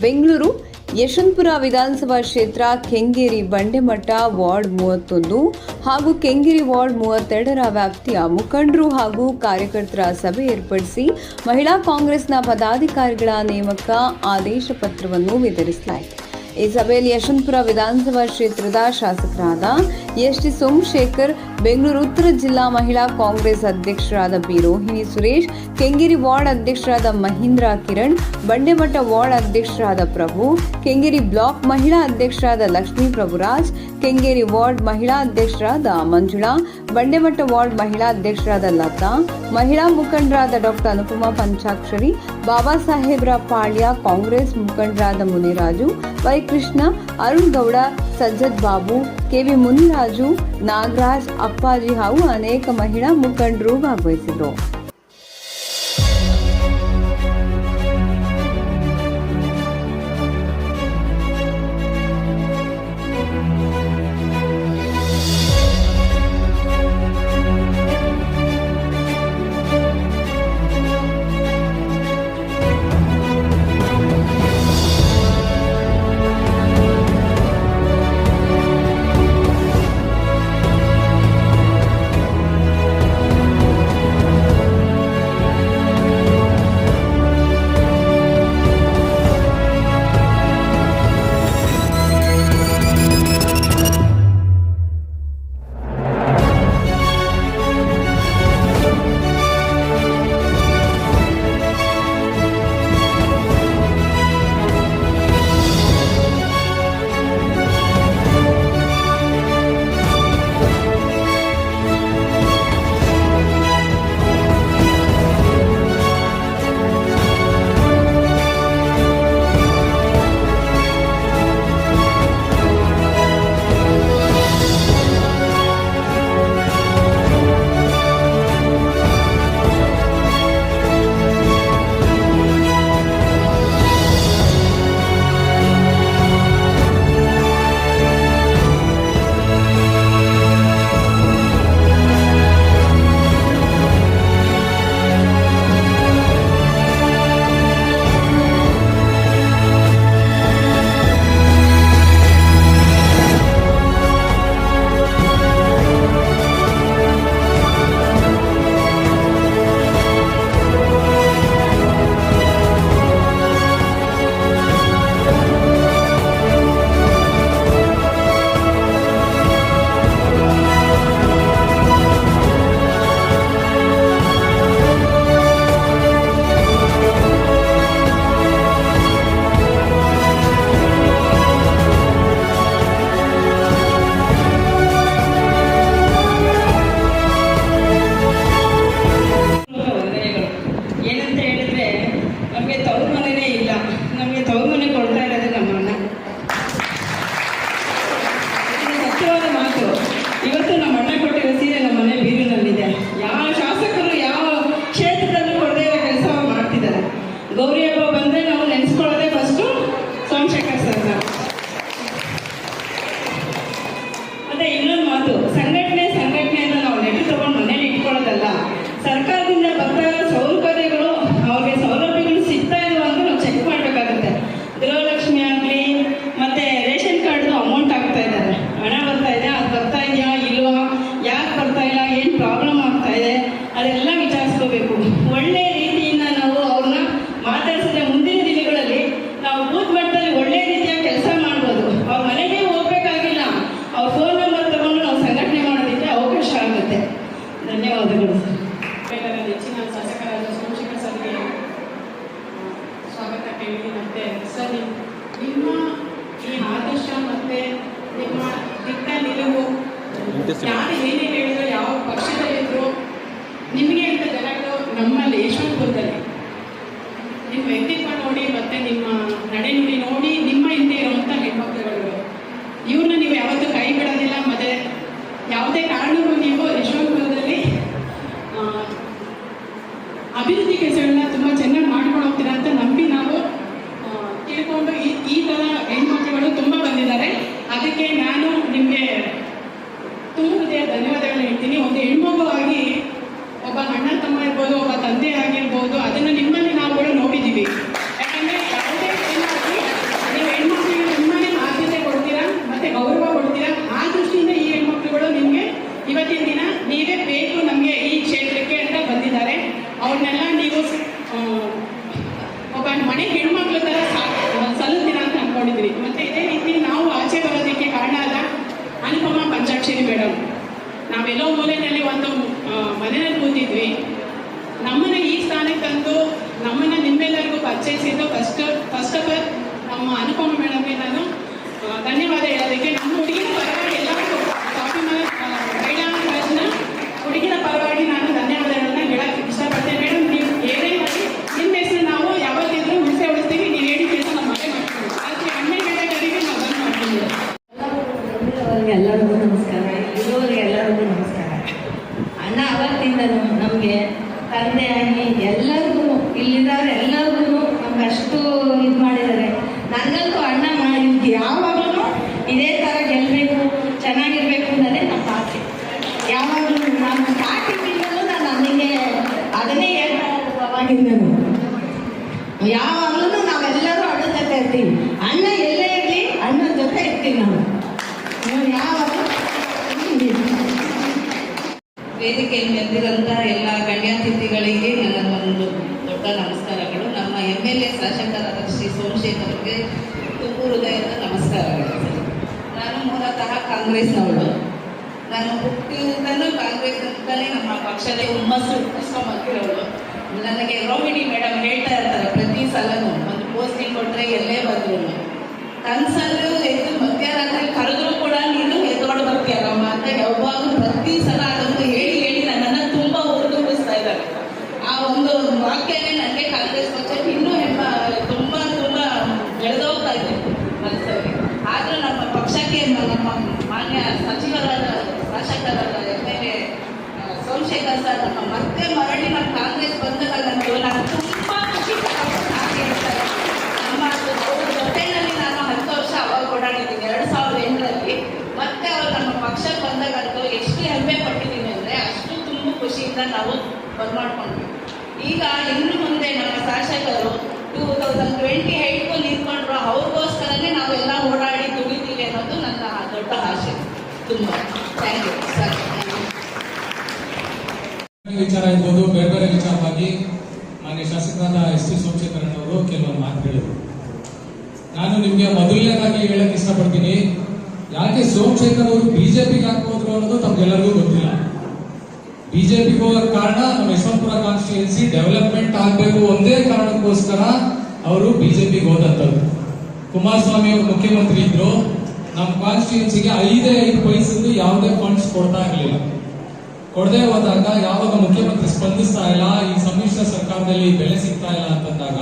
ಬೆಂಗಳೂರು ಯಶವಂತಪುರ ವಿಧಾನಸಭಾ ಕ್ಷೇತ್ರ ಕೆಂಗೇರಿ ಬಂಡೆಮಠ ವಾರ್ಡ್ 31 ಹಾಗೂ ಕೆಂಗೇರಿ ವಾರ್ಡ್ 32ರ ವ್ಯಾಪ್ತಿಯ ಮುಖಂಡರು ಹಾಗೂ ಕಾರ್ಯಕರ್ತರ ಸಭೆ ಏರ್ಪಡಿಸಿ ಮಹಿಳಾ ಕಾಂಗ್ರೆಸ್ನ ಪದಾಧಿಕಾರಿಗಳ ನೇಮಕ ಆದೇಶ ಪತ್ರವನ್ನು ವಿತರಿಸಲಾಯಿತು. ಈ ಸಭೆಯಲ್ಲಿ ಯಶವಂತಪುರ ವಿಧಾನಸಭಾ ಕ್ಷೇತ್ರದ ಶಾಸಕರಾದ ಎಸ್ ಟಿ ಸೋಮಶೇಖರ್, ಬೆಂಗಳೂರು ಉತ್ತರ ಜಿಲ್ಲಾ ಮಹಿಳಾ ಕಾಂಗ್ರೆಸ್ ಅಧ್ಯಕ್ಷರಾದ ಬಿ ರೋಹಿಣಿ ಸುರೇಶ್, ಕೆಂಗೇರಿ ವಾರ್ಡ್ ಅಧ್ಯಕ್ಷರಾದ ಮಹೀಂದ್ರ ಕಿರಣ್, ಬಂಡೆಮಠ ವಾರ್ಡ್ ಅಧ್ಯಕ್ಷರಾದ ಪ್ರಭು, ಕೆಂಗೇರಿ ಬ್ಲಾಕ್ ಮಹಿಳಾ ಅಧ್ಯಕ್ಷರಾದ ಲಕ್ಷ್ಮೀ ಪ್ರಭುರಾಜ್, ಕೆಂಗೇರಿ ವಾರ್ಡ್ ಮಹಿಳಾ ಅಧ್ಯಕ್ಷರಾದ ಮಂಜುಳಾ, ಬಂಡೆಮಠ ವಾರ್ಡ್ ಮಹಿಳಾ ಅಧ್ಯಕ್ಷರಾದ ಲತಾ, ಮಹಿಳಾ ಮುಖಂಡರಾದ ಡಾಕ್ಟರ್ ಅನುಪಮಾ ಪಂಚಾಕ್ಷರಿ, ಬಾಬಾ ಸಾಹೇಬ್ರ ಪಾಳ್ಯ, ಕಾಂಗ್ರೆಸ್ ಮುಖಂಡರಾದ ಮುನಿರಾಜು, ವೈ ಕೃಷ್ಣ, ಅರುಣ್ ಗೌಡ, ಸಜ್ಜದ್ ಬಾಬು, ಕೆವಿ ಮುನಿರಾಜು, ನಾಗರಾಜ್, ಅಪ್ಪಾಜಿ ಹಾಗೂ ಅನೇಕ ಮಹಿಳಾ ಮುಖಂಡರು ಭಾಗವಹಿಸಿದರು. ಇವತ್ತು ನಮ್ಮ ಅಣ್ಣ ಕೊಟ್ಟಿರೋ ಸೀರೆ ನಮ್ಮ ಮನೆ ಬೀರಿನಲ್ಲಿದೆ. ಯಾವ ಶಾಸಕರು ಯಾವ ಕ್ಷೇತ್ರದಲ್ಲೂ ಕೊಡದೇ ಇರೋ ಕೆಲಸ ಮಾಡ್ತಿದ್ದಾರೆ. ಗೌರಿ ಹಬ್ಬ ಬಂದರೆ ನಾವು ನೆನೆಸ್ಕೊಳ್ಳೋದೇ ಫಸ್ಟು ಸೋಮಶೇಖರ್ ಸರ್ನ. ಮತ್ತೆ ಇನ್ನೊಂದು ಮಾತು, ಸಂಘಟನೆ ಅಂತ ನಾವು ನೆಟ್ಟು ತಗೊಂಡು ಮನೇಲಿ ಇಟ್ಕೊಳ್ಳೋದಲ್ಲ. ಸರ್ಕಾರದಿಂದ ಬರ್ತಾ ಇರೋ ಸೌಕರ್ಯಗಳು, ಅವ್ರಿಗೆ ಸೌಲಭ್ಯಗಳು ಸಿಗ್ತಾ ಇಲ್ವ ಅಂತ ನಾವು ಚೆಕ್ ಮಾಡಬೇಕಾಗುತ್ತೆ. ಗೃಹಲಕ್ಷ್ಮಿ ಆಗಲಿ, ಮತ್ತೆ ರೇಷನ್ ಕಾರ್ಡ್ದು ಅಮೌಂಟ್ ಆಗ್ತಾ ಇದ್ದಾರೆ, ಹಣ ಬರ್ತಾ ಇದೆ, ಅದು ಬರ್ತಾ ಇದೆಯಾ ಇಲ್ವಾ, ಯಾಕೆ ಬರ್ತಾ ಇಲ್ಲ, ಏನು ಪ್ರಾಬ್ಲಮ್ ಆಗ್ತಾ ಇದೆ, ಅದೆಲ್ಲ ವಿಚಾರಿಸ್ಕೋಬೇಕು. ಒಳ್ಳೆ ರೀತಿಯಿಂದ ನಾವು ಅವ್ರನ್ನ ಮಾತಾಡಿಸಿದ್ರೆ ಮುಂದಿನ ದಿನಗಳಲ್ಲಿ ನಾವು ಬೂತ್ ಮಟ್ಟದಲ್ಲಿ ಒಳ್ಳೆ ರೀತಿಯ ಕೆಲಸ ಮಾಡ್ಬೋದು. ಅವ್ರ ಮನೆಗೆ ಹೋಗ್ಬೇಕಾಗಿಲ್ಲ, ಅವ್ರ ಫೋನ್ ನಂಬರ್ ತಗೊಂಡು ನಾವು ಸಂಘಟನೆ ಮಾಡೋದಕ್ಕೆ ಅವಕಾಶ ಆಗುತ್ತೆ. ಧನ್ಯವಾದಗಳು ಸರ್. ಹೆಚ್ಚಿನ ಶಾಸಕರಾದ ಸೋಮಶೇಖರ್ ಸರ್ಗೆ ಸ್ವಾಗತ ಕೇಳಿದ್ದೀನಿ. ಮತ್ತೆ ಸರ್, ನಿಮ್ಮ ಈ ಆದರ್ಶ ಮತ್ತೆ ನಿಮ್ಮ ದಿಟ್ಟ ನಿಲುವು, ಯಾರು ಏನೇ ಹೇಳಿದ್ರು, ಯಾವ ಪಕ್ಷದಲ್ಲಿದ್ರು, ನಿಮಗೆ ಅಂತ ಜನಗಳು ನಮ್ಮಲ್ಲಿ ಯಶವಂತಪುರದಲ್ಲಿ ನಿಮ್ಮ ವ್ಯಕ್ತಿತ್ವ ನೋಡಿ ಮತ್ತೆ ನಿಮ್ಮ ನಡೆನುಡಿ ನೋಡಿ ನಿಮ್ಮ ಹಿಂದೆ ಇರುವಂಥ ಹೆಣ್ಮಕ್ಳುಗಳು, ಇವ್ರನ್ನ ನೀವು ಯಾವತ್ತೂ ಕೈ ಬಿಡೋದಿಲ್ಲ. ಮತ್ತೆ ಯಾವುದೇ ಕಾರಣಕ್ಕೂ ನೀವು ಯಶವಂತಪುರದಲ್ಲಿ ಅಭಿವೃದ್ಧಿ ಕೆಲಸಗಳನ್ನ ತುಂಬ ಚೆನ್ನಾಗಿ ಮಾಡ್ಕೊಂಡು ಹೋಗ್ತೀರಾ ಅಂತ ನಂಬಿ ನಾವು ತಿಳ್ಕೊಂಡು ಈ ಥರ ಹೆಣ್ಮಕ್ಳುಗಳು ತುಂಬ ಬಂದಿದ್ದಾರೆ. ಅದಕ್ಕೆ ನಾನು ನಿಮಗೆ ತುಂಬ ಹೃದಯ ಧನ್ಯವಾದಗಳನ್ನ ಹೇಳ್ತೀನಿ. ಒಂದು ಹೆಣ್ಮಗುವಾಗಿ ಒಬ್ಬ ಅಣ್ಣ ತಮ್ಮ ಇರ್ಬೋದು, ಒಬ್ಬ ತಂದೆ ಆಗಿರ್ಬೋದು, ಅದನ್ನು ನಿಮ್ಮಲ್ಲಿ ನಾವು ಕೂಡ ನೋಡಿದ್ದೀವಿ. ಯಾಕಂದರೆ ಯಾವುದೇ ನಾವೆಲ್ಲೋ ಮೂಲೆಯಲ್ಲಿ ಒಂದು ಮನೆಯಲ್ಲಿ ಕೂತಿದ್ವಿ. ನಮ್ಮನ್ನ ಈ ಸ್ಥಾನಕ್ಕೆ ತಂದು ನಮ್ಮನ್ನ ನಿಮ್ಮೆಲ್ಲರಿಗೂ ಪರಿಚಯಿಸಿದ್ದು ಫಸ್ಟ್ ಆಫ್ ಆಲ್ ನಮ್ಮ ಅನುಪಮ ಮೇಡಮ್ಗೆ ನಾನು ಧನ್ಯವಾದ ಹೇಳೋದಕ್ಕೆ. ನಮ್ಮ ಹುಡುಗಿನ ಪರವಾಗಿ ಎಲ್ಲರಿಗೂ ಮಹಿಳಾ ರಾಜ್ನ ಹುಡುಗಿನ ಪರವಾಗಿ ನಾನು ಧನ್ಯವಾದಗಳನ್ನ ಹೇಳಕ್ಕೆ ಇಷ್ಟಪಡ್ತೇನೆ. ಮೇಡಮ್, ನೀವು ಏನೇ ಮಾಡಿ ನಿಮ್ಮ ಹೆಸರು ನಾವು ಯಾವತ್ತಿದ್ರೂ ಉಳಿಸ್ತೀವಿ. ನೀವು ಹೇಳಿ ಕೆಲಸ ನಮ್ಮ ಮನೆ ಮಾಡ್ತೀವಿ. ಆದರೆ ಅಣ್ಣ ಗೆಳೆಯರಿಗೆ ನಾವು ಬಂದು ಮಾಡ್ತೀವಿ. ಎಲ್ಲರಿಗೂ ನಮಸ್ಕಾರ, ಇರುವವರಿಗೆ ಎಲ್ಲರಿಗೂ ನಮಸ್ಕಾರ. ಅಣ್ಣ ಅವತ್ತಿಂದನೂ ನಮಗೆ ತಂದೆಯಾಗಿ ಎಲ್ಲರಿಗೂ ಇಲ್ಲಿದ್ದವ್ರು ಎಲ್ಲರಿಗೂ ನಮ್ಗೆ ಅಷ್ಟು ಇದು ಮಾಡಿದ್ದಾರೆ. ನನಗಂತೂ ಅಣ್ಣ ಮಾಡಿದ್ದು ಯಾವಾಗಲೂ ಇದೇ ಥರ ಗೆಲ್ಲಬೇಕು, ಚೆನ್ನಾಗಿರ್ಬೇಕು ಅನ್ನೋದೇ ನಮ್ಮ ಆಸೆ. ಯಾವಾಗಲೂ ನಾನು ಸ್ಟಾರ್ಟಿಂಗಿಂದಲೂ ನಾನು ನನಗೆ ಅದನ್ನೇ ಹೇಳ್ತಾ ಇರೋದು. ಅವಾಗಿಂದನೂ ಯಾವಾಗಲೂ ನಾವೆಲ್ಲರೂ ಅಣ್ಣ ಜೊತೆ ಇರ್ತೀವಿ. ಅಣ್ಣ ಎಲ್ಲೇ ಇರಲಿ ಅಣ್ಣನ ಜೊತೆ ಇರ್ತೀವಿ ನಾವು ಯಾವಾಗಲೂ. ವೇದಿಕೆಯಲ್ಲಿ ನಿಂತಿರುವಂಥ ಎಲ್ಲ ಗಣ್ಯಾತಿಥಿಗಳಿಗೆ ನನ್ನ ಒಂದು ದೊಡ್ಡ ನಮಸ್ಕಾರಗಳು. ನಮ್ಮ MLA ಶಾಸಕರಾದ ಶ್ರೀ ಸೋಮಶೇಖರ್ಗೆ ತುಂಬ ಹೃದಯದ ನಮಸ್ಕಾರಗಳು. ನಾನು ಮೂಲತಃ ಕಾಂಗ್ರೆಸ್ನವಳು. ನಾನು ಹುಟ್ಟಿದ್ದನ್ನು ಕಾಂಗ್ರೆಸ್ ಅಂತಲೇ ನಮ್ಮ ಪಕ್ಷದ ಹುಮ್ಮಸ್ಸು ಹುಟ್ಟಿಸ್ಕೊಂಬಂದಿರೋಳು. ನನಗೆ ರೋಹಿಣಿ ಮೇಡಮ್ ಹೇಳ್ತಾ ಇರ್ತಾರೆ ಪ್ರತಿ ಸಲನೂ ಒಂದು ಪೋಸ್ಟಿಂಗ್ ಕೊಟ್ಟರೆ ಎಲ್ಲೇ ಬಂದ್ರು ಕನಸಲ್ಲೂ ಎದ್ದು ಮಧ್ಯರಾತ್ರಿ ಕರೆದ್ರೂ ಕೂಡ ನೀನು ಎದ್ದೋಡು ಬರ್ತೀಯಲ್ಲಮ್ಮ ಅಂತ ಯಾವಾಗಲೂ ಪ್ರತಿ ಸಲ ಅದನ್ನು ಹೇಳಿ ಹೇಳಿ ನನ್ನನ್ನು ತುಂಬ ಉರಿದುಂಬಿಸ್ತಾ ಇದ್ದಾರೆ. ಆ ಒಂದು ವಾಕ್ಯನೇ ನನಗೆ ಕಾಂಗ್ರೆಸ್ ಪಕ್ಷಕ್ಕೆ ಇನ್ನೂ ತುಂಬ ಬೆಳೆದೋಗ್ತಾ ಇದೆ ಮನಸ್ಸಲ್ಲಿ. ಆದರೂ ನಮ್ಮ ಪಕ್ಷಕ್ಕೆ ನಮ್ಮ ಮಾನ್ಯ ಸಚಿವರಾದ ಶಾಸಕರಾದ MLA ಸೋಮಶೇಖರ್ ಸರ್ ನಮ್ಮ ಮತ್ತೆ ಮರಳಿ ನಮ್ಮ ಕಾಂಗ್ರೆಸ್ ಬಂದಗಳಂತೂ ನಾನು ತುಂಬ ಖುಷಿ ಹೇಳ್ತಾರೆ. ನಮ್ಮ ಅವ್ರ ಜೊತೆಯಲ್ಲಿ ನಾನು 10 ವರ್ಷ ಅವಾಗ ಓಡಾಡಿದ್ದೀನಿ 2008ರಲ್ಲಿ. ಮತ್ತೆ ಅವರು ನಮ್ಮ ಪಕ್ಷಕ್ಕೆ ಬಂದಾಗಂತೂ ಎಷ್ಟು ಹೆಮ್ಮೆ ಪಟ್ಟಿದ್ದೀನಿ ಅಂದರೆ ಅಷ್ಟು ತುಂಬ ಖುಷಿಯಿಂದ ನಾವು ಬರ್ಮಾಡ್ಕೊಂಡ್ವಿ. ಈಗ ಇನ್ನು ಮುಂದೆ ನಮ್ಮ ಶಾಸಕರು 2028ಗೂ ನಿಂತ್ಕೊಂಡ್ರು. ಅವ್ರಿಗೋಸ್ಕರನೇ ನಾವೆಲ್ಲ ಓಡಾಡಿ ದುಡಿತೀವಿ ಅನ್ನೋದು ನನ್ನ ದೊಡ್ಡ ಆಸೆ. ತುಂಬ ಥ್ಯಾಂಕ್ ಯು ಸರ್. ವಿಚಾರ ಇರ್ಬೋದು, ಬೇರೆ ಬೇರೆ ವಿಚಾರವಾಗಿ ಮಾನ್ಯ ಶಾಸಕರಾದ SP ಸೋಮಶೇಖರ್ ಅವರು ಕೆಲವೊಂದು ಮಾತು ಹೇಳಿದರು. ನಾನು ನಿಮಗೆ ಮೊದಲನೇದಾಗಿ ಹೇಳಕ್ ಇಷ್ಟಪಡ್ತೀನಿ, ಯಾಕೆ ಸೋಮಶೇಖರ್ ಅವರು ಬಿಜೆಪಿಗೆ ಯಾಕೆ ಹೋದ್ರು ಅನ್ನೋದು ತಮ್ಗೆಲ್ಲರಿಗೂ ಗೊತ್ತಿಲ್ಲ. ಬಿಜೆಪಿಗೆ ಹೋಗೋದ ಕಾರಣ ನಮ್ಮ ಯಶವಂತಪುರ ಕಾನ್ಸ್ಟಿಟ್ಯೂನ್ಸಿ ಡೆವಲಪ್ಮೆಂಟ್ ಆಗಬೇಕು ಒಂದೇ ಕಾರಣಕ್ಕೋಸ್ಕರ ಅವರು ಬಿಜೆಪಿಗೆ ಹೋದಂಥದ್ದು. ಕುಮಾರಸ್ವಾಮಿ ಅವರು ಮುಖ್ಯಮಂತ್ರಿ ಇದ್ರು, ನಮ್ಮ ಕಾನ್ಸ್ಟಿಟ್ಯೂನ್ಸಿಗೆ 5 ಪೈಸೆದು ಯಾವುದೇ ಫಂಡ್ಸ್ ಕೊಡ್ತಾ ಇರಲಿಲ್ಲ. ಕೊಡದೆ ಹೋದಾಗ ಯಾವಾಗ ಮುಖ್ಯಮಂತ್ರಿ ಸ್ಪಂದಿಸ್ತಾ ಇಲ್ಲ, ಈ ಸಮ್ಮಿಶ್ರ ಸರ್ಕಾರದಲ್ಲಿ ಬೆಲೆ ಸಿಗ್ತಾ ಇಲ್ಲ ಅಂತಂದಾಗ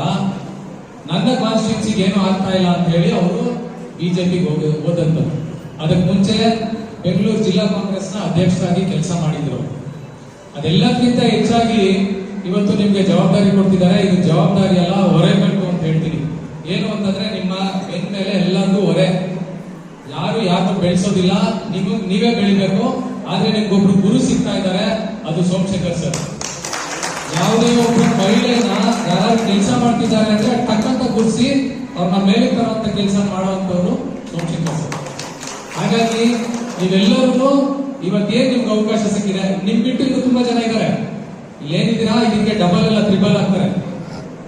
ನನ್ನ ಕಾನ್ಸ್ಟಿಟ್ಯೂನ್ಸಿಗೆ ಏನು ಆಗ್ತಾ ಇಲ್ಲ ಅಂತ ಹೇಳಿ ಅವರು ಬಿಜೆಪಿಗೆ ಹೋದಂಥದ್ದು. ಅದಕ್ಕೆ ಮುಂಚೆ ಬೆಂಗಳೂರು ಜಿಲ್ಲಾ ಕಾಂಗ್ರೆಸ್ನ ಅಧ್ಯಕ್ಷರಾಗಿ ಕೆಲಸ ಮಾಡಿದ್ರು. ಅದೆಲ್ಲಕ್ಕಿಂತ ಹೆಚ್ಚಾಗಿ ಇವತ್ತು ನಿಮ್ಗೆ ಜವಾಬ್ದಾರಿ ಕೊಡ್ತಿದ್ದಾರೆ. ಇದು ಜವಾಬ್ದಾರಿ ಅಲ್ಲ, ಹೊರೆಬೇಕು ಅಂತ ಹೇಳ್ತೀನಿ. ಏನು ಅಂತಂದ್ರೆ ನಿಮ್ಮ ಬೆನ್ನ ಮೇಲೆ ಎಲ್ಲರಿಗೂ ಹೊರೆ. ಯಾರು ಬೆಳೆಸೋದಿಲ್ಲ, ನೀವೇ ಬೆಳಿಬೇಕು. ಆದ್ರೆ ನಿಮ್ಗೊಬ್ರು ಗುರು ಸಿಗ್ತಾ ಇದ್ದಾರೆ, ಅದು ಸೋಮಶೇಖರ್ ಸರ್. ಯಾವುದೇ ಒಬ್ರು ಮಹಿಳೆನ ಯಾರು ಕೆಲಸ ಮಾಡ್ತಿದ್ದಾರೆ ಅಂದ್ರೆ ಟಕ್ಕಂತ ಗುರುಸಿ ಅವ್ರನ್ನ ಮೇಲೆ ತರುವಂತ ಕೆಲಸ ಮಾಡುವಂತವ್ರು ಸೋಮಶೇಖರ್ ಸರ್. ಹಾಗಾಗಿ ನೀವೆಲ್ಲರೂ ಇವತ್ತೇನ್ ನಿಮ್ಗೆ ಅವಕಾಶ ಸಿಕ್ಕಿದೆ, ನಿಮ್ ಬಿಟ್ಟು ಇನ್ನು ತುಂಬಾ ಜನ ಇದ್ದಾರೆ. ಇಲ್ಲೇನಿದ್ದೀರಾ ಇದಕ್ಕೆ ಡಬಲ್ ಅಲ್ಲ ತ್ರಿಬಲ್ ಆಗ್ತಾರೆ.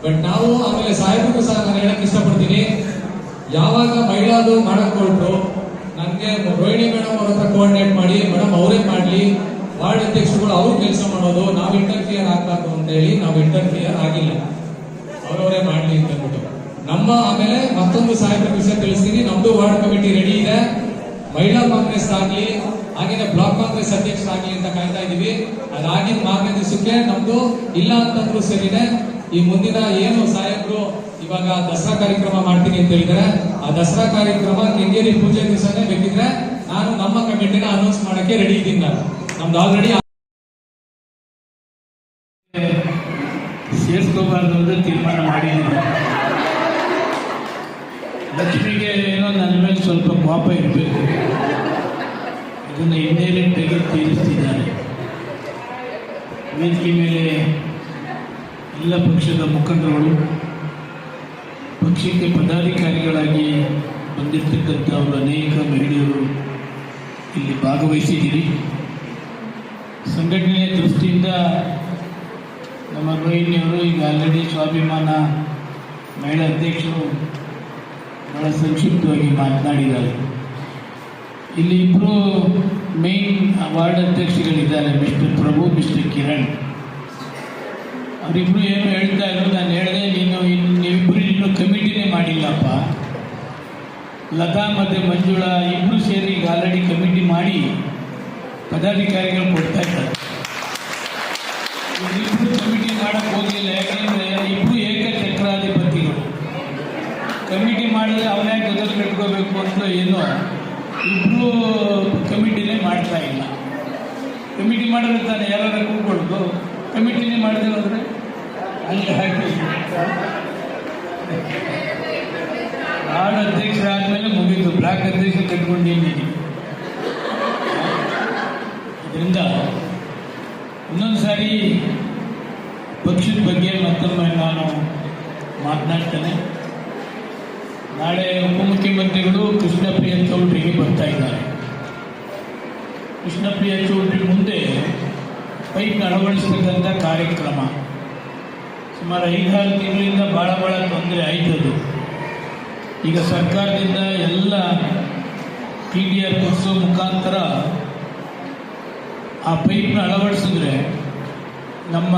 ಬಟ್ ನಾವು ಆಮೇಲೆ ಸಾಹೇಬ್ರಿಗೂ ಸಹ ನಾನು ಹೇಳಕ್ ಇಷ್ಟಪಡ್ತೀನಿ, ಯಾವಾಗ ಮಹಿಳಾದು ಮಾಡಕ್ ಹೊರಟ್ರು ನನಗೆ ರೋಹಿಣಿ ಮೇಡಮ್ ಅವ್ರ ಹತ್ರ ಕೋಆರ್ಡಿನೇಟ್ ಮಾಡಿ, ಮೇಡಮ್ ಅವರೇ ಮಾಡ್ಲಿ, ವಾರ್ಡ್ ಅಧ್ಯಕ್ಷರುಗಳು ಅವ್ರು ಕೆಲಸ ಮಾಡೋದು, ನಾವು ಇಂಟರ್ಫಿಯರ್ ಆಗ್ಬಾರ್ದು ಅಂತ ಹೇಳಿ ನಾವು ಇಂಟರ್ಫಿಯರ್ ಆಗಿಲ್ಲ, ಅವರವರೇ ಮಾಡ್ಲಿ ಅಂತ ಅಂದ್ಬಿಟ್ಟು ನಮ್ಮ. ಆಮೇಲೆ ಮತ್ತೊಂದು ಸಾಹೇಬ್ರ ವಿಷಯ ತಿಳಿಸ್ತೀನಿ, ನಮ್ದು ವಾರ್ಡ್ ಕಮಿಟಿ ರೆಡಿ ಇದೆ. ಮಹಿಳಾ ಕಾಂಗ್ರೆಸ್ ಆಗ್ಲಿ, ಹಾಗೇನೆ ಬ್ಲಾಕ್ ಕಾಂಗ್ರೆಸ್ ಅಧ್ಯಕ್ಷರಾಗ್ಲಿ ಅಂತ ಕಾಯ್ತಾ ಇದೀವಿ. ಅದಾಗಿನ ಮಾರನೇ ದಿವಸಕ್ಕೆ ನಮ್ದು ಇಲ್ಲ ಅಂತಂದ್ರು ಸರಿನೆ, ಈ ಮುಂದಿನ ಏನು ಸಾಹೇಬ್ರು ಇವಾಗ ದಸರಾ ಕಾರ್ಯಕ್ರಮ ಮಾಡ್ತೀನಿ ಅಂತ ಹೇಳಿದ್ರೆ, ಆ ದಸರಾ ಕಾರ್ಯಕ್ರಮ ಕೆಂಗೇರಿ ಪೂಜೆ ದಿವಸನೇ ಬೇಕಿದ್ರೆ ನಾನು ನಮ್ಮ ಕಮಿಟಿನ ಅನೌನ್ಸ್ ಮಾಡಕ್ಕೆ ರೆಡಿ ಇದ್ದೀನಿ. ನಮ್ದು ಆಲ್ರೆಡಿ ಸೇರಿಸ್ಕೋಬಾರ್ದು ಅಂತ ತೀರ್ಮಾನ ಮಾಡಿದ್ದೀನಿ. ಲಕ್ಷ್ಮಿಗೆ ಏನೋ ನನ್ನ ಮೇಲೆ ಸ್ವಲ್ಪ ಪಾಪ ಇರಬೇಕು, ಅದನ್ನು ಇಂಡೈರೆಕ್ಟ್ ಆಗಿ ತೀರಿಸ್ತಿದ್ದಾರೆ. ವೇದಿಕೆ ಮೇಲೆ ಎಲ್ಲ ಪಕ್ಷದ ಮುಖಂಡರುಗಳು, ಪಕ್ಷಕ್ಕೆ ಪದಾಧಿಕಾರಿಗಳಾಗಿ ಬಂದಿರತಕ್ಕಂಥವರು ಅನೇಕ ಮಹಿಳೆಯರು ಇಲ್ಲಿ ಭಾಗವಹಿಸಿದ್ದೀರಿ. ಸಂಘಟನೆಯ ದೃಷ್ಟಿಯಿಂದ ನಮ್ಮ ರೋಹಿಣಿಯವರು ಈಗ ಆಲ್ರೆಡಿ ಸ್ವಾಭಿಮಾನ ಮಹಿಳಾ ಅಧ್ಯಕ್ಷರು ಬಹಳ ಸಂಕ್ಷಿಪ್ತವಾಗಿ ಮಾತನಾಡಿದ್ದಾರೆ. ಇಲ್ಲಿ ಇಬ್ಬರು ಮೇನ್ ವಾರ್ಡ್ ಅಧ್ಯಕ್ಷಗಳಿದ್ದಾರೆ, ಮಿಸ್ಟರ್ ಪ್ರಭು, ಮಿಸ್ಟರ್ ಕಿರಣ್. ಅವರಿಬ್ಬರು ಏನು ಹೇಳ್ತಾ ಇದ್ರು, ನಾನು ಹೇಳಿದೆ ನೀವಿಬ್ಬರು ಇನ್ನೂ ಕಮಿಟಿನೇ ಮಾಡಿಲ್ಲಪ್ಪ. ಲತಾ ಮತ್ತು ಮಂಜುಳಾ ಇಬ್ಬರು ಸೇರಿ ಈಗ ಆಲ್ರೆಡಿ ಕಮಿಟಿ ಮಾಡಿ ಪದಾಧಿಕಾರಿಗಳು ಕೊಡ್ತಾ ಇದ್ದಾರೆ. ಇಬ್ಬರು ಕಮಿಟಿ ಮಾಡೋಕ್ಕೆ ಹೋಗಲಿಲ್ಲ, ಯಾಕೆಂದರೆ ಇಬ್ಬರು ಏಕಚಕ್ರಾಧಿಪತಿಗಳು. ಕಮಿಟಿ ಮಾಡಿದ್ರೆ ಅವನೇ ಗದಲು ಕಟ್ಕೋಬೇಕು ಅಂತ ಏನೋ ಇಬ್ಬರು ಕಮಿಟಿನೇ ಮಾಡ್ತಾ ಇಲ್ಲ. ಕಮಿಟಿ ಮಾಡಿದ್ರೆ ತಾನೆ ಯಾರು ಕೂತ್ಕೊಳ್ದು, ಕಮಿಟಿನೇ ಮಾಡದೆ ಹೋದರೆ ಅಲ್ಲಿ ಹಾಕಿ ವಾರ್ಡ್ ಅಧ್ಯಕ್ಷರಾದ್ಮೇಲೆ ಮುಗೀತು, ಬ್ಲಾಕ್ ಅಧ್ಯಕ್ಷ ಕಟ್ಕೊಂಡಿದ್ದೀನಿ. ಇದರಿಂದ ಇನ್ನೊಂದು ಸಾರಿ ಪಕ್ಷದ ಬಗ್ಗೆ ಮತ್ತೊಮ್ಮೆ ನಾನು ಮಾತನಾಡ್ತೇನೆ. ನಾಳೆ ಉಪಮುಖ್ಯಮಂತ್ರಿಗಳು ಕೃಷ್ಣಪ್ರಿಯ ಚೌಧರಿಗೆ ಬರ್ತಾ ಇದ್ದಾರೆ. ಕೃಷ್ಣಪ್ರಿಯ ಚೌಧರಿ ಮುಂದೆ ಪೈಪ್ ಅಳವಡಿಸ್ತಕ್ಕಂಥ ಕಾರ್ಯಕ್ರಮ ಸುಮಾರು 5-6 ತಿಂಗಳಿಂದ ಭಾಳ ತೊಂದರೆ ಆಯ್ತದು. ಈಗ ಸರ್ಕಾರದಿಂದ ಎಲ್ಲ TDR ಕೊಡಿಸೋ ಮುಖಾಂತರ ಆ ಪೈಪ್ನ ಅಳವಡಿಸಿದ್ರೆ ನಮ್ಮ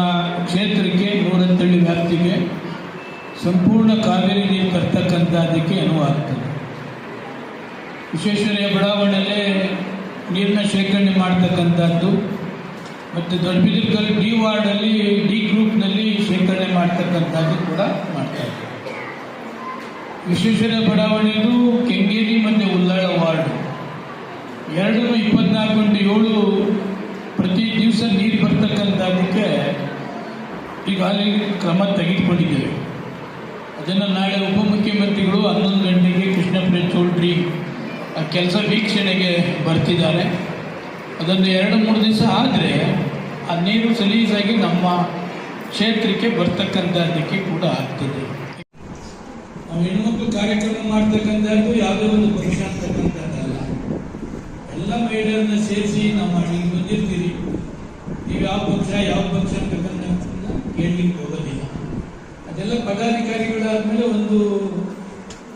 ಕ್ಷೇತ್ರಕ್ಕೆ 110 ವ್ಯಾಪ್ತಿಗೆ ಸಂಪೂರ್ಣ ಕಾವೇರಿ ನೀರು ತರ್ತಕ್ಕಂಥದ್ದಕ್ಕೆ ಅನುವಾಗ್ತದೆ. ವಿಶ್ವೇಶ್ವರಯ್ಯ ಬಡಾವಣೆಯಲ್ಲೇ ನೀರನ್ನ ಶೇಖರಣೆ ಮಾಡ್ತಕ್ಕಂಥದ್ದು ಮತ್ತು ದೊಡ್ಡಬಿದರ್ಕಲ್ ಡಿ ವಾರ್ಡಲ್ಲಿ ಡಿ ಗ್ರೂಪ್ನಲ್ಲಿ ಶೇಖರಣೆ ಮಾಡ್ತಕ್ಕಂಥದ್ದು ಕೂಡ ಮಾಡ್ತಾರೆ. ವಿಶ್ವೇಶ್ವರಯ್ಯ ಬಡಾವಣೆಯದು ಕೆಂಗೇರಿ ಮತ್ತು ಉಲ್ಲಾಳ ವಾರ್ಡ್ ಎರಡೂ 24x7 ಪ್ರತಿ ದಿವಸ ನೀರು ಬರ್ತಕ್ಕಂಥದ್ದಕ್ಕೆ ಈಗಾಗಲೇ ಕ್ರಮ ತೆಗೆದುಕೊಂಡಿದ್ದೇವೆ. ಅದನ್ನು ನಾಳೆ ಉಪಮುಖ್ಯಮಂತ್ರಿಗಳು 11 ಗಂಟೆಗೆ ಕೃಷ್ಣಪ್ರಿಯ ಚೌಧರಿ ಕೆಲಸ ವೀಕ್ಷಣೆಗೆ ಬರ್ತಿದ್ದಾರೆ. ಅದೊಂದು 2-3 ದಿವಸ ಆದರೆ ಆ ನೀರು ಸಲೀಸಾಗಿ ನಮ್ಮ ಕ್ಷೇತ್ರಕ್ಕೆ ಬರ್ತಕ್ಕಂಥದ್ದಕ್ಕೆ ಕೂಡ ಆಗ್ತದೆ. ನಾವು ಹೆಣ್ಮಕ್ಳು ಕಾರ್ಯಕ್ರಮ ಮಾಡ್ತಕ್ಕಂಥದ್ದು ಯಾವುದೇ ಒಂದು ಪಕ್ಷ ಅಂತಕ್ಕಂಥದ್ದಲ್ಲ. ಎಲ್ಲ ಮಹಿಳೆಯರನ್ನ ಸೇರಿಸಿ ನಾವು ಮಾಡಿ ಬಂದಿರ್ತೀರಿ. ನೀವು ಯಾವ ಪಕ್ಷ ಅಂತಕ್ಕಂಥದ್ದನ್ನ ಕೇಳಲಿಕ್ಕೆ ಹೋಗೋದಿಲ್ಲ. ಅದೆಲ್ಲ ಪದಾಧಿಕಾರಿಗಳಾದ್ಮೇಲೆ ಒಂದು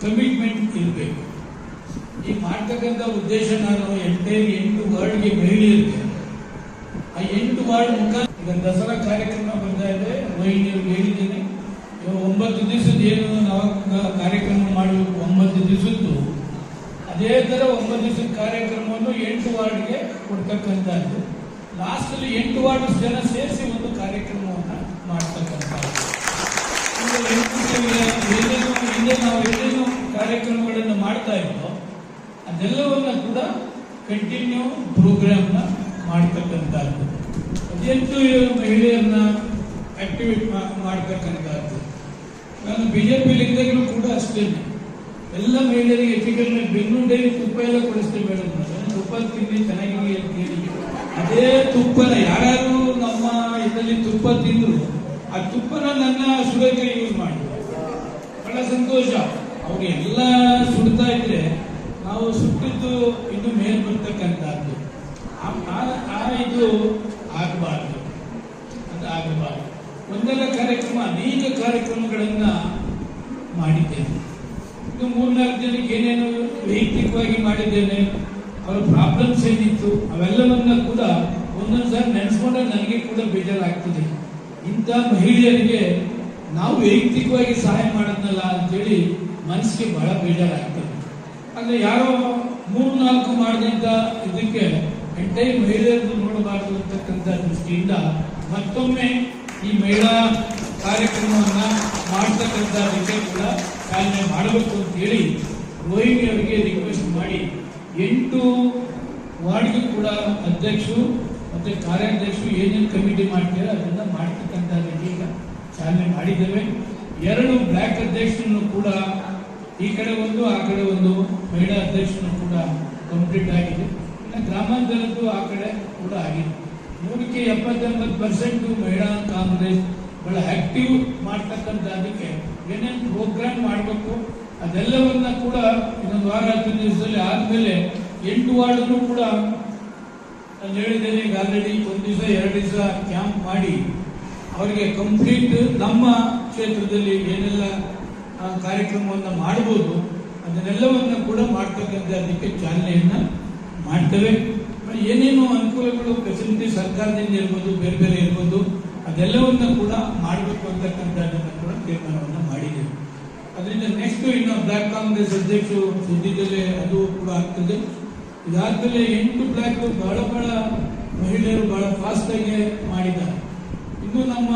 ಕಮಿಟ್ಮೆಂಟ್ ಇರಬೇಕು. ಈ ಮಾಡ್ತಕ್ಕಂಥ ಉದ್ದೇಶ ನಾನು 8 ವಾರ್ಡ್ಗೆ ಮಹಿಳೆಯರಿಗೆ ಆ 8 ವಾರ್ಡ್ ಮುಖಾಂತರ ಈಗ ದಸರಾ ಕಾರ್ಯಕ್ರಮ ಬರ್ತಾ ಇದೆ. ಮಹಿಳೆಯರಿಗೆ ಹೇಳಿದ್ದೇನೆ, 9 ದಿವಸದ ಏನು ನಾವು ಕಾರ್ಯಕ್ರಮ ಮಾಡಬೇಕು, 9 ದಿವಸದ್ದು ಅದೇ ಥರ 9 ದಿವಸದ ಕಾರ್ಯಕ್ರಮವನ್ನು 8 ವಾರ್ಡ್ಗೆ ಕೊಡ್ತಕ್ಕಂಥದ್ದು. ಲಾಸ್ಟಲ್ಲಿ 8 ವಾರ್ಡ್ ಜನ ಸೇರಿಸಿ ಒಂದು ಕಾರ್ಯಕ್ರಮವನ್ನು ಮಾಡ್ತಕ್ಕಂಥದ್ದು. ಹಿಂದೆ ನಾವು ಏನೇನು ಕಾರ್ಯಕ್ರಮಗಳನ್ನು ಮಾಡ್ತಾ ಇದ್ದೋ ಅದೆಲ್ಲವನ್ನ ಕೂಡ ಕಂಟಿನ್ಯೂ ಪ್ರೋಗ್ರಾಮ್ನ ಮಾಡ್ತಕ್ಕಂಥದ್ದು. 18 ಮಹಿಳೆಯರನ್ನ ಆಕ್ಟಿವೇಟ್ ಮಾಡ್ತಕ್ಕಂಥದ್ದು. ನಾನು BJP-ಲಿದ್ದಾಗಲೂ ಕೂಡ ಅಷ್ಟೇ ಎಲ್ಲ ಮಹಿಳೆಯರಿಗೆ ಹೆಚ್ಚಿಗೆ ಬೆನ್ನು ಡೈರಿ ತುಪ್ಪ ಎಲ್ಲ ಕೊಡಿಸ್ತೇವೆ ಮೇಡಮ್. ತುಪ್ಪ ತಿಂದು ಚೆನ್ನಾಗಿ ಅಂತೇಳಿ ಅದೇ ತುಪ್ಪನ ಯಾರು ನಮ್ಮ ಇದರಲ್ಲಿ ತುಪ್ಪ ತಿಂದ್ರು ಆ ತುಪ್ಪನ ನನ್ನ ಸುಡಕ್ಕೆ ಯೂಸ್ ಮಾಡಿದ್ರು. ಬಹಳ ಸಂತೋಷ. ಅವ್ರು ಎಲ್ಲ ಸುಡ್ತಾ ಇದ್ರೆ ನಾವು ಸುಟ್ಟಿದ್ದು ಇನ್ನು ಮೇಲ್ ಬರ್ತಕ್ಕಂಥದ್ದು ಇದು ಆಗಬಾರ್ದು. ಅದು ಆಗಬಾರ್ದು. ಒಂದೆಲ್ಲ ಕಾರ್ಯಕ್ರಮ ಅನೇಕ ಕಾರ್ಯಕ್ರಮಗಳನ್ನ ಮಾಡಿದ್ದೇನೆ. ಇನ್ನು 3-4 ಜನಕ್ಕೆ ಏನೇನು ವೈಯಕ್ತಿಕವಾಗಿ ಮಾಡಿದ್ದೇನೆ, ಅವರ ಪ್ರಾಬ್ಲಮ್ಸ್ ಏನಿತ್ತು ಅವೆಲ್ಲವನ್ನ ಕೂಡ ಒಂದೊಂದು ಸಾರಿ ನೆನೆಸ್ಕೊಂಡ್ರೆ ನನಗೆ ಕೂಡ ಬೇಜಾರಾಗ್ತದೆ. ಇಂಥ ಮಹಿಳೆಯರಿಗೆ ನಾವು ವೈಯಕ್ತಿಕವಾಗಿ ಸಹಾಯ ಮಾಡೋದಲ್ಲ ಅಂತೇಳಿ ಮನಸ್ಸಿಗೆ ಬಹಳ ಬೇಜಾರಾಗ್ತದೆ. ಅಂದರೆ ಯಾರೋ 3-4 ಮಾಡಿದಂಥ ಇದಕ್ಕೆ ಎಂಟೈರ್ ಮಹಿಳೆಯರನ್ನು ನೋಡಬಾರ್ದು ಅಂತಕ್ಕಂಥ ದೃಷ್ಟಿಯಿಂದ ಮತ್ತೊಮ್ಮೆ ಈ ಮಹಿಳಾ ಕಾರ್ಯಕ್ರಮವನ್ನು ಮಾಡ್ತಕ್ಕಂಥದಕ್ಕೆ ಕೂಡ ಚಾಲನೆ ಮಾಡಬೇಕು ಅಂತೇಳಿ ರೋಹಿಣಿ ಅವರಿಗೆ ರಿಕ್ವೆಸ್ಟ್ ಮಾಡಿ 8 ವಾರ್ಡ್ಗೆ ಕೂಡ ಅಧ್ಯಕ್ಷರು ಮತ್ತು ಕಾರ್ಯಾಧ್ಯಕ್ಷರು ಏನೇನು ಕಮಿಟಿ ಮಾಡ್ತೀರೋ ಅದನ್ನು ಮಾಡ್ತಕ್ಕಂಥದ್ದಕ್ಕೆ ಈಗ ಚಾಲನೆ ಮಾಡಿದ್ದೇವೆ. 2 ಬ್ಲಾಕ್ ಅಧ್ಯಕ್ಷರನ್ನು ಕೂಡ ಈ ಕಡೆ ಒಂದು ಆ ಕಡೆ ಒಂದು ಮಹಿಳಾ ಅಧ್ಯಕ್ಷರು ಕೂಡ ಕಂಪ್ಲೀಟ್ ಆಗಿದೆ. ಇನ್ನು ಗ್ರಾಮಾಂತರದ್ದು ಆ ಕಡೆ ಕೂಡ ಆಗಿದೆ. 100% ಮಹಿಳಾ ಕಾಂಗ್ರೆಸ್ ಬಹಳ ಆಕ್ಟಿವ್ ಮಾಡ್ತಕ್ಕಂಥದ್ದಕ್ಕೆ ಏನೇನು ಪ್ರೋಗ್ರಾಮ್ ಮಾಡಬೇಕು ಅದೆಲ್ಲವನ್ನ ಕೂಡ ಇನ್ನೊಂದು ವಾರ 10 ದಿವಸದಲ್ಲಿ ಆದಮೇಲೆ 8 ವಾರ್ಡ್ನು ಕೂಡ ನಾನು ಹೇಳಿದ್ದೇನೆ. ಈಗ ಆಲ್ರೆಡಿ 1 ದಿವಸ 2 ದಿವಸ ಕ್ಯಾಂಪ್ ಮಾಡಿ ಅವರಿಗೆ ಕಂಪ್ಲೀಟ್ ನಮ್ಮ ಕ್ಷೇತ್ರದಲ್ಲಿ ಏನೆಲ್ಲ ಕಾರ್ಯಕ್ರಮವನ್ನು ಮಾಡಬಹುದು ಅದನ್ನೆಲ್ಲವನ್ನ ಕೂಡ ಮಾಡ್ತಕ್ಕಂಥ ಅದಕ್ಕೆ ಚಾಲನೆಯನ್ನ ಮಾಡ್ತೇವೆ. ಏನೇನು ಅನುಕೂಲಗಳು ಫೆಸಿಲಿಟಿ ಸರ್ಕಾರದಿಂದ ಇರ್ಬೋದು, ಬೇರೆ ಬೇರೆ ಇರ್ಬೋದು, ಅದೆಲ್ಲವನ್ನ ಕೂಡ ಮಾಡಬೇಕು ಅಂತಕ್ಕಂಥದ್ದನ್ನು ಕೂಡ ತೀರ್ಮಾನವನ್ನು ಮಾಡಿದ್ದೇವೆ. ಅದರಿಂದ ನೆಕ್ಸ್ಟ್ ಇನ್ನು ಬ್ಲಾಕ್ ಕಾಂಗ್ರೆಸ್ ಅಧ್ಯಕ್ಷರು ಸುದ್ದಿದಲ್ಲೇ ಅದು ಕೂಡ ಆಗ್ತದೆ. ಇದಾದ್ಮೇಲೆ 8 ಬ್ಲಾಕ್ ಬಹಳ ಮಹಿಳೆಯರು ಬಹಳ ಫಾಸ್ಟ್ ಆಗಿ ಮಾಡಿದ್ದಾರೆ. ಇನ್ನು ನಮ್ಮ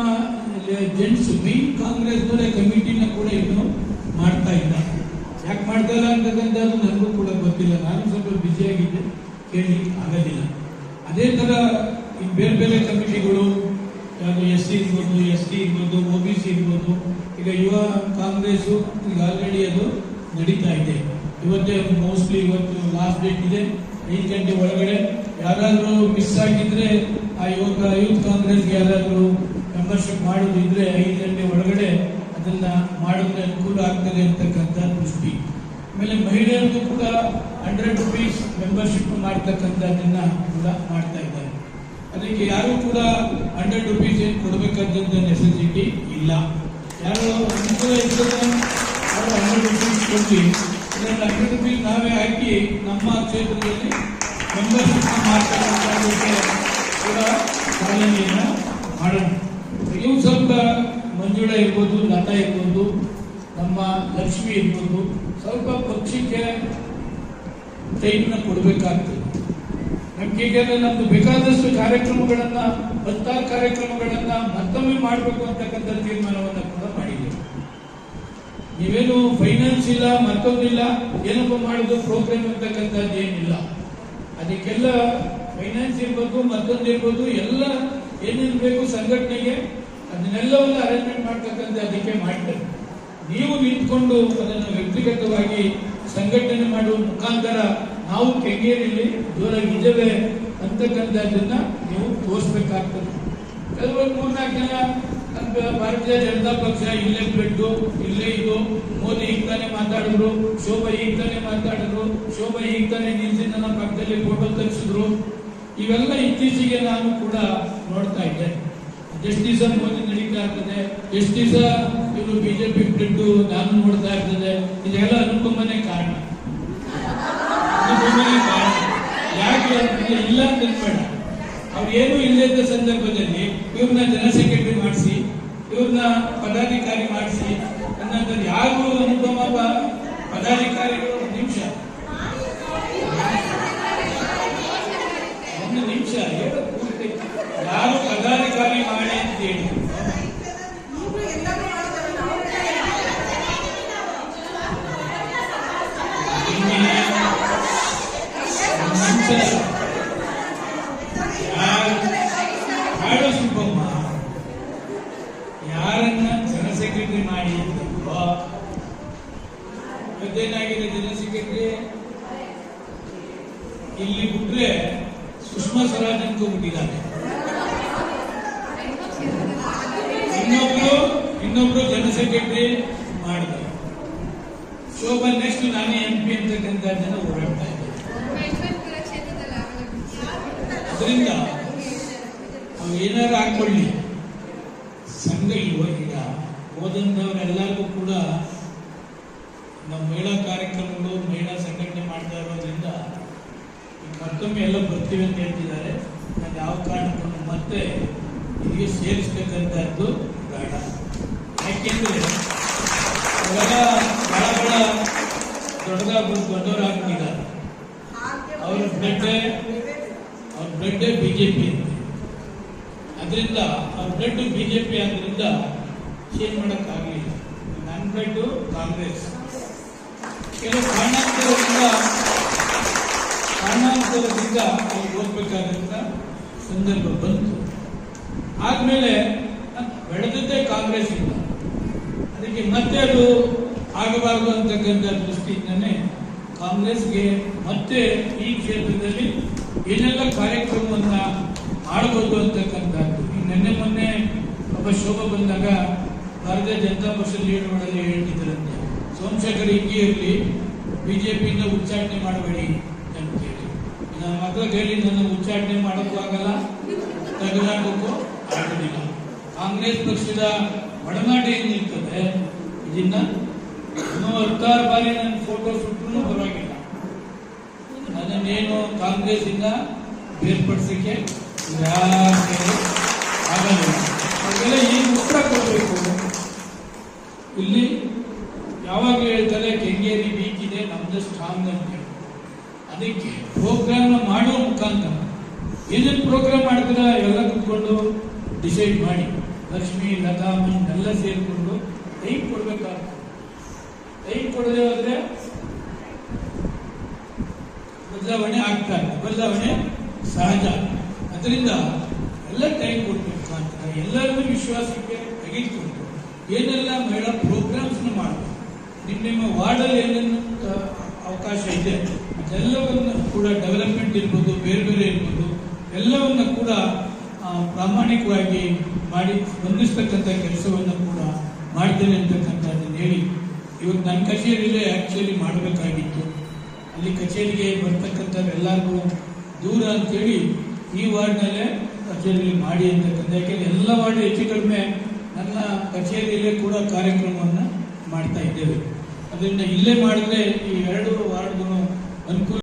ಜೆಂಟ್ಸ್ ಮೈನ್ ಕಾಂಗ್ರೆಸ್ನವರೇ ಕಮಿಟಿನ ಕೂಡ ಇನ್ನು ಮಾಡ್ತಾ ಇದ್ದಾರೆ. ಯಾಕೆ ಮಾಡ್ತಾ ಇಲ್ಲ ಅಂತಕ್ಕಂಥದ್ದು ನನಗೂ ಕೂಡ ಗೊತ್ತಿಲ್ಲ. ನಾನು ಸ್ವಲ್ಪ ಬ್ಯುಸಿಯಾಗಿದ್ದೆ, ಕೇಳಿ ಆಗೋದಿಲ್ಲ. ಅದೇ ತರ ಇನ್ನು ಬೇರೆ ಬೇರೆ ಕಮಿಟಿಗಳು, ಯಾವುದು SC ಇರ್ಬೋದು, ST ಇರ್ಬೋದು, OBC ಇರ್ಬೋದು, ಈಗ ಯುವ ಕಾಂಗ್ರೆಸ್ ಈಗ ಆಲ್ರೆಡಿ ಅದು ನಡೀತಾ ಇದೆ. ಇವತ್ತೇ ಮೋಸ್ಟ್ಲಿ ಇವತ್ತು ಲಾಸ್ಟ್ ಡೇಟ್ ಇದೆ. 5 ಗಂಟೆ ಒಳಗಡೆ ಯಾರಾದರೂ ಮಿಸ್ ಆಗಿದ್ರೆ ಆ ಯೂತ್ ಕಾಂಗ್ರೆಸ್ಗೆ ಯಾರಾದರೂ ಮೆಂಬರ್ಶಿಪ್ ಮಾಡೋದಿದ್ರೆ 5 ಗಂಟೆ ಒಳಗಡೆ ಅದನ್ನ ಮಾಡಿದ್ರೆ ಅನುಕೂಲ ಆಗ್ತದೆ ಅಂತಕ್ಕಂಥ ದೃಷ್ಟಿ. ಆಮೇಲೆ ಮಹಿಳೆಯರಿಗೂ ಕೂಡ 100 ರೂಪೀಸ್ ಮೆಂಬರ್ಶಿಪ್ ಮಾಡ್ತಕ್ಕಂಥದ್ದನ್ನ ಕೂಡ ಮಾಡ್ತಾ ಇದ್ದಾರೆ. ಅದಕ್ಕೆ ಯಾರು ಕೂಡ 100 ರೂಪೀಸ್ ಏನು ಕೊಡಬೇಕಾದಂತ ನೆಸೆಸಿಟಿ ಇಲ್ಲ. ಯಾರು ಅನುಕೂಲ ಇರ್ತದೆ ಅವರು 100 ರೂಪೀಸ್ ಕೊಟ್ಟು 100 ರೂಪೀಸ್ ನಾವೇ ಹಾಕಿ ನಮ್ಮ ಕ್ಷೇತ್ರದಲ್ಲಿ ಮೆಂಬರ್ಶಿಪ್ ಮಾಡ್ತಕ್ಕಂಥದ್ದಕ್ಕೆ ಕೂಡ ಚಾಲನೆಯನ್ನು ಮಾಡೋಣ. ಇವು ಸ್ವಲ್ಪ ಮಂಜುಳಾ ಇರ್ಬೋದು, ಲತಾ ಇರ್ಬೋದು, ನಮ್ಮ ಲಕ್ಷ್ಮಿ ಇರ್ಬೋದು, ಸ್ವಲ್ಪ ಪಕ್ಷಕ್ಕೆ ಟೈಮ್ನ ಕೊಡಬೇಕಾಗ್ತದೆ. ನಮ್ಗೆ ನಮ್ದು ಬೇಕಾದಷ್ಟು ಕಾರ್ಯಕ್ರಮಗಳನ್ನ 16 ಕಾರ್ಯಕ್ರಮಗಳನ್ನ ಮತ್ತೊಮ್ಮೆ ಮಾಡಬೇಕು ಅಂತಕ್ಕಂಥ ತೀರ್ಮಾನವನ್ನ ಕೂಡ ಮಾಡಿದ್ದೇವೆ. ನೀವೇನು ಫೈನಾನ್ಸ್ ಇಲ್ಲ, ಮತ್ತೊಂದಿಲ್ಲ, ಏನಪ್ಪ ಮಾಡುದು ಪ್ರೋಗ್ರಾಮ್ ಅಂತಕ್ಕಂಥದ್ದು ಏನಿಲ್ಲ. ಅದಕ್ಕೆಲ್ಲ ಫೈನಾನ್ಸ್ ಇರ್ಬೋದು, ಮತ್ತೊಂದಿರ್ಬೋದು, ಎಲ್ಲ ಏನೇನು ಬೇಕು ಸಂಘಟನೆಗೆ ಅದನ್ನೆಲ್ಲವನ್ನ ಅರೇಂಜ್ಮೆಂಟ್ ಮಾಡ್ತಕ್ಕಂಥ ಅದಕ್ಕೆ ಮಾಡ್ತಾರೆ. ನೀವು ನಿಂತ್ಕೊಂಡು ಅದನ್ನು ವ್ಯಕ್ತಿಗತವಾಗಿ ಸಂಘಟನೆ ಮಾಡುವ ಮುಖಾಂತರ ನಾವು ಕೆಂಗೇರಿಯಲ್ಲಿ ಜೋರಾಗಿ ಇದ್ದೇವೆ ಅಂತಕ್ಕಂಥದ್ದನ್ನ ನೀವು ತೋರಿಸ್ಬೇಕಾಗ್ತದೆ. ಕೆಲವೊಂದು 3-4 ಜನ ಭಾರತೀಯ ಜನತಾ ಪಕ್ಷ ಇಲ್ಲೇ ಬಿಟ್ಟು ಇಲ್ಲೇ ಇದು, ಮೋದಿ ಈಗ ತಾನೇ ಮಾತಾಡಿದ್ರು, ಶೋಭಾ ಈಗ ತಾನೇ ಮಾತಾಡಿದ್ರು, ಶೋಭಾ ಈಗ ತಾನೇ ನಿಲ್ಸಿ ನನ್ನ ಪಕ್ಕದಲ್ಲಿ ಫೋಟೋ ತೆಗೆಸಿದ್ರು. ಇವೆಲ್ಲ ಇತ್ತೀಚೆಗೆ ನಾನು ಕೂಡ ನೋಡ್ತಾ ಇದ್ದೆ. ಎಷ್ಟು ದಿವಸ ಮೋದಿ ನಡೀತಾ ಇರ್ತದೆ, ಎಷ್ಟು ದಿವಸ ಇವರು ಬಿಜೆಪಿ ಬಿಟ್ಟು ನಾನು ನೋಡ್ತಾ ಇರ್ತದೆ. ಇದೆಲ್ಲ ಅನುಕಂಪನೆ ಕಾರಣ. ಯಾಕೆ ಇಲ್ಲ ಅಂತ ಬೇಡ. ಅವ್ರು ಏನು ಇಲ್ಲದ ಸಂದರ್ಭದಲ್ಲಿ ಇವ್ರನ್ನ ಜನರಲ್ ಸೆಕ್ರೆಟರಿ ಮಾಡಿಸಿ, ಇವ್ರನ್ನ ಪದಾಧಿಕಾರಿ ಮಾಡಿಸಿ ಅನ್ನೋದು ಯಾರು ಅನುಪಮ ಪದಾಧಿಕಾರಿಗಳು. ಒಂದು ನಿಮಿಷ ಯಾರು ಪದಾಧಿಕಾರಿ ಮಾಡಿ ಅಂತ ಹೇಳಿ ಸುಬ್ಬಮ್ಮ ಯಾರನ್ನ ಜನರಲ್ ಸೆಕ್ರೆಟರಿ ಮಾಡಿ ಮತ್ತೇನಾಗಿದೆ? ಜನರಲ್ ಸೆಕ್ರೆಟರಿ ಇಲ್ಲಿ ಬಿಟ್ರೆ ಸುಷ್ಮಾ ಸ್ವರಾಜ್ ಅನ್ಕೊಂಡ್ಬಿಟ್ಟಿದ್ದಾರೆ. ಇನ್ನೊಬ್ರು ಜನರಲ್ ಸೆಕ್ರೆಟರಿ ಮಾಡಿದ್ರು. ಶೋಭಾ ನೆಕ್ಸ್ಟ್ ನಾನೇ MP ಅಂತಕ್ಕಂಥ ಜನ ಓಡಾಡ್ತಾ ಇದ್ದಾರೆ. ಅದರಿಂದ ಅವ್ರು ಏನಾರು ಹಾಕೊಳ್ಳಿ, ಸಂಘ ಈಗ ಓದಂದವರೆಲ್ಲರಿಗೂ ಕೂಡ ನಮ್ಮ ಮಹಿಳಾ ಕಾರ್ಯಕ್ರಮಗಳು, ಮಹಿಳಾ ಸಂಘಟನೆ ಮಾಡ್ತಾ ಇರೋದ್ರಿಂದ ಮತ್ತೊಮ್ಮೆ ಎಲ್ಲ ಬರ್ತೀವಿ ಅಂತ ಹೇಳ್ತಿದ್ದಾರೆ. ನಾನು ಯಾವ ಕಾರಣಕ್ಕೂ ಮತ್ತೆ ಇಲ್ಲಿಗೆ ಸೇರಿಸ್ತಕ್ಕಂಥದ್ದು ಬೇಡ. ಯಾಕೆಂದ್ರೆ ಅವಾಗ ಬಹಳ ದೊಡ್ಡವರಾಗ್ತಿದ್ದಾರೆ. ಅವ್ರ ಬ್ಲಡ್ ಬಿಜೆಪಿ ಅಂತ. ಅದರಿಂದ ಅವ್ರ ಬ್ಲಡ್ ಬಿಜೆಪಿ ಆದ್ರಿಂದ ಚೇಂಜ್ ಮಾಡಕ್ಕಾಗಲಿಲ್ಲ. ನನ್ನ ಬ್ಲಡ್ ಕಾಂಗ್ರೆಸ್. ಕೆಲವು ಕಾರಣಾಂತರದಿಂದ ಅವ್ರು ಹೋಗ್ಬೇಕಾದಂತ ಸಂದರ್ಭ ಬಂತು. ಆದ್ಮೇಲೆ ಬೆಳೆದದ್ದೇ ಕಾಂಗ್ರೆಸ್ ಇಂದ. ಅದಕ್ಕೆ ಮತ್ತೆ ಅದು ಆಗಬಾರದು ಅಂತಕ್ಕಂಥ ದೃಷ್ಟಿಯಿಂದನೇ ಕಾಂಗ್ರೆಸ್ಗೆ ಮತ್ತೆ ಈ ಕ್ಷೇತ್ರದಲ್ಲಿ ಏನೆಲ್ಲ ಕಾರ್ಯಕ್ರಮವನ್ನ ಮಾಡಬಹುದು ಅಂತಕ್ಕಂಥದ್ದು. ನಿನ್ನೆ ಮೊನ್ನೆ ಒಬ್ಬ ಶೋಭಾ ಬಂದಾಗ ಭಾರತೀಯ ಜನತಾ ಪಕ್ಷ ಲೀಡರ್ಗಳಲ್ಲಿ ಹೇಳ್ತಿದ್ದರಂತೆ, ಸೋಮಶೇಖರ್ ಹಿಂಗೆ ಇರಲಿ, ಬಿಜೆಪಿಯಿಂದ ಉಚ್ಚಾಟನೆ ಮಾಡಬೇಡಿ ಅಂತೇಳಿ. ನನ್ನ ಮಕ್ಕಳ ಕೈಲಿ ನನ್ನ ಉಚ್ಚಾಟನೆ ಮಾಡೋಕ್ಕೂ ಆಗಲ್ಲ, ತೆಗೆದಾಕೋಕ್ಕೂ ಆಗೋದಿಲ್ಲ. ಕಾಂಗ್ರೆಸ್ ಪಕ್ಷದ ಒಡನಾಟ ಏನಿರ್ತದೆ ಇದನ್ನ 16 ಬಾರಿ ನನ್ನ ಫೋಟೋ ಸುಟ್ಟರೂ ಪರವಾಗಿಲ್ಲ. ಅದನ್ನ ನನ್ನೇನು ಕಾಂಗ್ರೆಸ್ಸಿಂದ ಬೇರ್ಪಡಿಸೋಕ್ಕೆ ಯಾರು ಆಗಲ್ಲ. ಅವ್ರಿಗೆಲ್ಲ ಏನು ಉತ್ತರ ಕೊಡಬೇಕು? ಇಲ್ಲಿ ಯಾವಾಗ ಹೇಳ್ತಾರೆ ಕೆಂಗೇರಿ ವೀಕ್ ಇದೆ, ನಮ್ದು ಸ್ಟ್ರಾಂಗ್ ಅಂತ ಹೇಳಿ. ಅದಕ್ಕೆ ಪ್ರೋಗ್ರಾಮ್ ಮಾಡುವ ಮುಖಾಂತರ ಏನೇನು ಪ್ರೋಗ್ರಾಮ್ ಮಾಡ್ತೀರಾ ಎಲ್ಲ ಕುತ್ಕೊಂಡು ಡಿಸೈಡ್ ಮಾಡಿ, ಲಕ್ಷ್ಮಿ ಲತಾ ಎಲ್ಲ ಸೇರಿಕೊಂಡು ಟೈಮ್ ಕೊಡ್ಬೇಕಾಗ್ತದೆ. ಟೈಮ್ ಕೊಡದೆ ಹೋದ್ರೆ ಬದಲಾವಣೆ ಆಗ್ತಾರೆ, ಬದಲಾವಣೆ ಸಹಜ. ಅದರಿಂದ ಎಲ್ಲ ಟೈಮ್ ಕೊಡ್ಬೇಕು ಅಂತ ಎಲ್ಲರನ್ನೂ ವಿಶ್ವಾಸಕ್ಕೆ ತೆಗೆದುಕೊಂಡು ಏನೆಲ್ಲ ಮಹಿಳಾ ಪ್ರೋಗ್ರಾಮ್ಸ್ನ ಮಾಡಬೇಕು. ನಿಮ್ಮ ವಾರ್ಡಲ್ಲಿ ಏನೇನು ಅವಕಾಶ ಇದೆ ಅದೆಲ್ಲವನ್ನು ಕೂಡ ಡೆವಲಪ್ಮೆಂಟ್ ಇರ್ಬೋದು, ಬೇರೆ ಬೇರೆ ಇರ್ಬೋದು, ಎಲ್ಲವನ್ನು ಕೂಡ ಪ್ರಾಮಾಣಿಕವಾಗಿ ಮಾಡಿ ಸ್ಪಂದಿಸ್ತಕ್ಕಂಥ ಕೆಲಸವನ್ನು ಕೂಡ ಮಾಡ್ತೇನೆ ಅಂತಕ್ಕಂಥದ್ದನ್ನು ಹೇಳಿ, ಇವತ್ತು ನನ್ನ ಕಚೇರಿಯಲ್ಲೇ ಆ್ಯಕ್ಚುಲಿ ಮಾಡಬೇಕಾಗಿತ್ತು. ಅಲ್ಲಿ ಕಚೇರಿಗೆ ಬರ್ತಕ್ಕಂಥವ್ರೆಲ್ಲರಿಗೂ ದೂರ ಅಂತೇಳಿ ಈ ವಾರ್ಡ್ನಲ್ಲೇ ಕಚೇರಿಯಲ್ಲಿ ಮಾಡಿ ಅಂತಕ್ಕಂಥ, ಯಾಕೆಂದರೆ ಎಲ್ಲ ವಾರ್ಡ್ ಹೆಚ್ಚು ಕಡಿಮೆ ನನ್ನ ಕಚೇರಿಯಲ್ಲೇ ಕೂಡ ಕಾರ್ಯಕ್ರಮವನ್ನು ಮಾಡ್ತಾ ಇದ್ದೇವೆ. ಅದರಿಂದ ಇಲ್ಲೇ ಮಾಡಿದ್ರೆ ಈ ಎರಡು ವಾರ್ಡ್ಗೂ ಅನುಕೂಲ